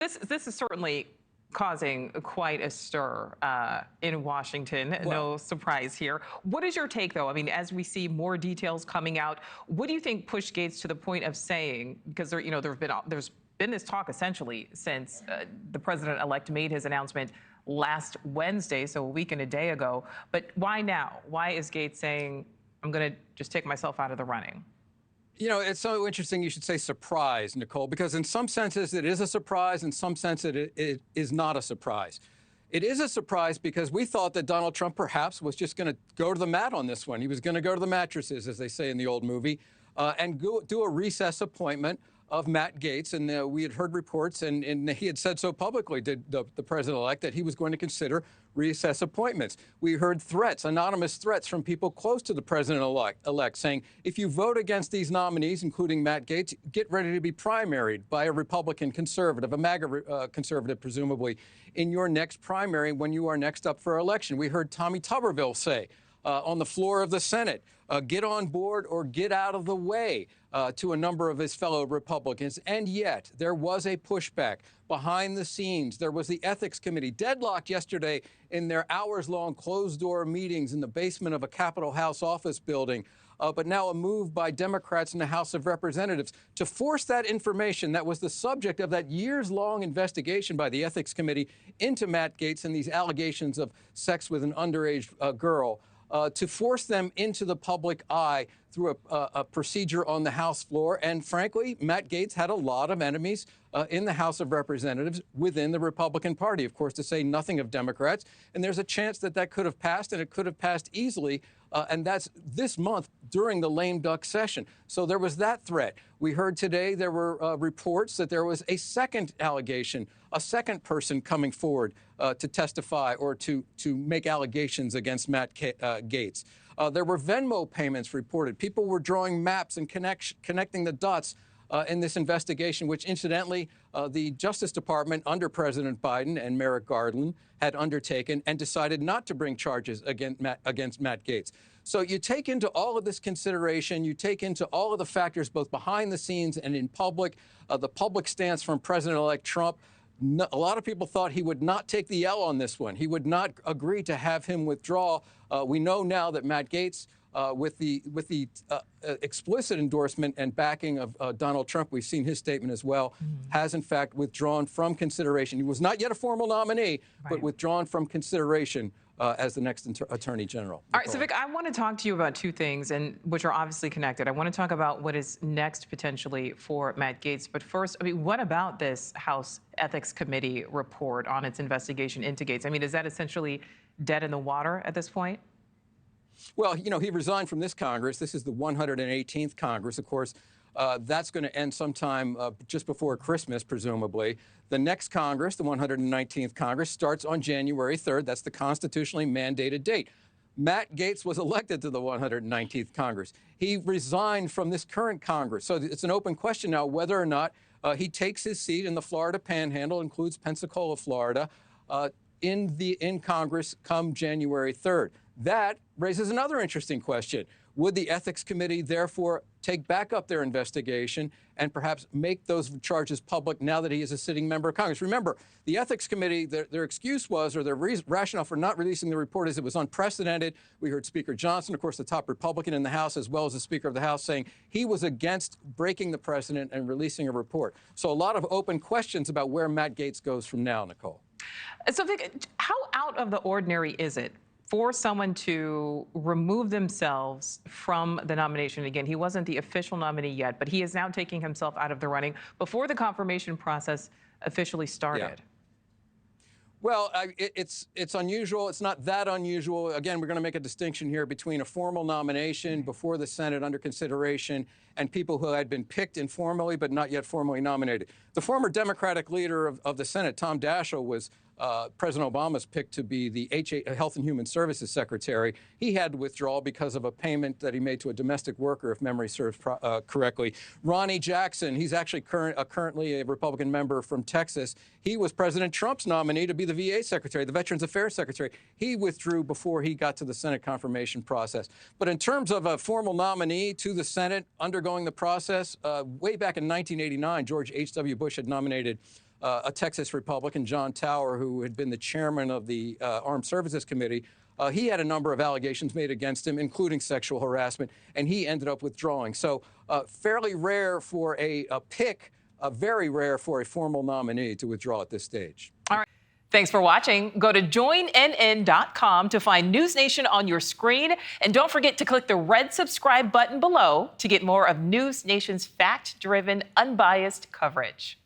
This is certainly causing quite a stir in Washington. Well, No surprise here. What is your take, though? I mean, as we see more details coming out, what do you think pushed Gaetz to the point of saying, because there's been this talk essentially since the president-elect made his announcement last Wednesday, so a week and a day ago. But why now? Why is Gaetz saying, I'm going to just take myself out of the running? You know, it's so interesting you should say surprise, Nichole, because in some senses it is a surprise, in some sense it is not a surprise. It is a surprise because we thought that Donald Trump perhaps was just going to go to the mat on this one. He was going to go to the mattresses, as they say in the old movie, and do a recess appointment of Matt Gaetz. And we had heard reports, and he had said so publicly, the president-elect, that he was going to consider recess appointments. We heard threats, anonymous threats from people close to the president-elect saying, if you vote against these nominees, including Matt Gaetz, get ready to be primaried by a Republican conservative, a MAGA conservative, presumably, in your next primary when you are next up for election. We heard Tommy Tuberville say on the floor of the Senate, get on board or get out of the way to a number of his fellow Republicans. And yet there was a pushback behind the scenes. There was the Ethics Committee deadlocked yesterday in their hours-long closed-door meetings in the basement of a Capitol House office building. But now a move by Democrats in the House of Representatives to force that information that was the subject of that years-long investigation by the Ethics Committee into Matt Gaetz and these allegations of sex with an underage girl, to force them into the public eye through a procedure on the House floor. And frankly, Matt Gaetz had a lot of enemies in the House of Representatives within the Republican Party, of course, to say nothing of Democrats. And there's a chance that that could have passed, and it could have passed easily. And that's this month during the lame duck session. So there was that threat. We heard today there were reports that there was a second allegation, a second person coming forward to testify or to make allegations against Matt Gaetz. There were Venmo payments reported. People were drawing maps and connecting the dots in this investigation, which incidentally, the Justice Department under President Biden and Merrick Garland had undertaken and decided not to bring charges against Matt Gaetz. So you take into all of this consideration, you take into all of the factors, both behind the scenes and in public, the public stance from President-elect Trump. A lot of people thought he would not take the L on this one. He would not agree to have him withdraw. We know now that Matt Gaetz, with the explicit endorsement and backing of Donald Trump, we've seen his statement as well, has in fact withdrawn from consideration. He was not yet a formal nominee, but withdrawn from consideration as the next Attorney General. All right, so Vic, I want to talk to you about two things, and which are obviously connected. I want to talk about what is next potentially for Matt Gaetz. But first, I mean, what about this House Ethics Committee report on its investigation into Gaetz? I mean, is that essentially dead in the water at this point? Well, you know, he resigned from this Congress. This is the 118th Congress. Of course, that's going to end sometime just before Christmas, presumably. The next Congress, the 119th Congress, starts on January 3rd. That's the constitutionally mandated date. Matt Gaetz was elected to the 119th Congress. He resigned from this current Congress. So it's an open question now whether or not he takes his seat in the Florida Panhandle, includes Pensacola, Florida, in Congress come January 3rd. That raises another interesting question. Would the Ethics Committee therefore take back up their investigation and perhaps make those charges public now that he is a sitting member of Congress? Remember, the Ethics Committee, their excuse was, or their rationale for not releasing the report is it was unprecedented. We heard Speaker Johnson, of course, the top Republican in the House, as well as the Speaker of the House, saying he was against breaking the precedent and releasing a report. So a lot of open questions about where Matt Gaetz goes from now, Nichole. So, Vic, how out of the ordinary is it for someone to remove themselves from the nomination? Again, he wasn't the official nominee yet, but he is now taking himself out of the running before the confirmation process officially started. Yeah. Well, it's unusual. It's not that unusual. Again, we're going to make a distinction here between a formal nomination before the Senate under consideration and people who had been picked informally but not yet formally nominated. The former Democratic leader of the Senate, Tom Daschle, was President Obama's pick to be the Health and Human Services Secretary. He had to withdraw because of a payment that he made to a domestic worker, if memory serves correctly. Ronnie Jackson, he's actually currently a Republican member from Texas. He was President Trump's nominee to be the VA Secretary, the Veterans Affairs Secretary. He withdrew before he got to the Senate confirmation process. But in terms of a formal nominee to the Senate undergoing the process, way back in 1989, George H.W. Bush had nominated a Texas Republican, John Tower, who had been the chairman of the Armed Services Committee. He had a number of allegations made against him, including sexual harassment, and he ended up withdrawing. So fairly rare for a pick, very rare for a formal nominee to withdraw at this stage. All right. Thanks for watching. Go to joinnn.com to find NewsNation on your screen. And don't forget to click the red subscribe button below to get more of NewsNation's fact-driven, unbiased coverage.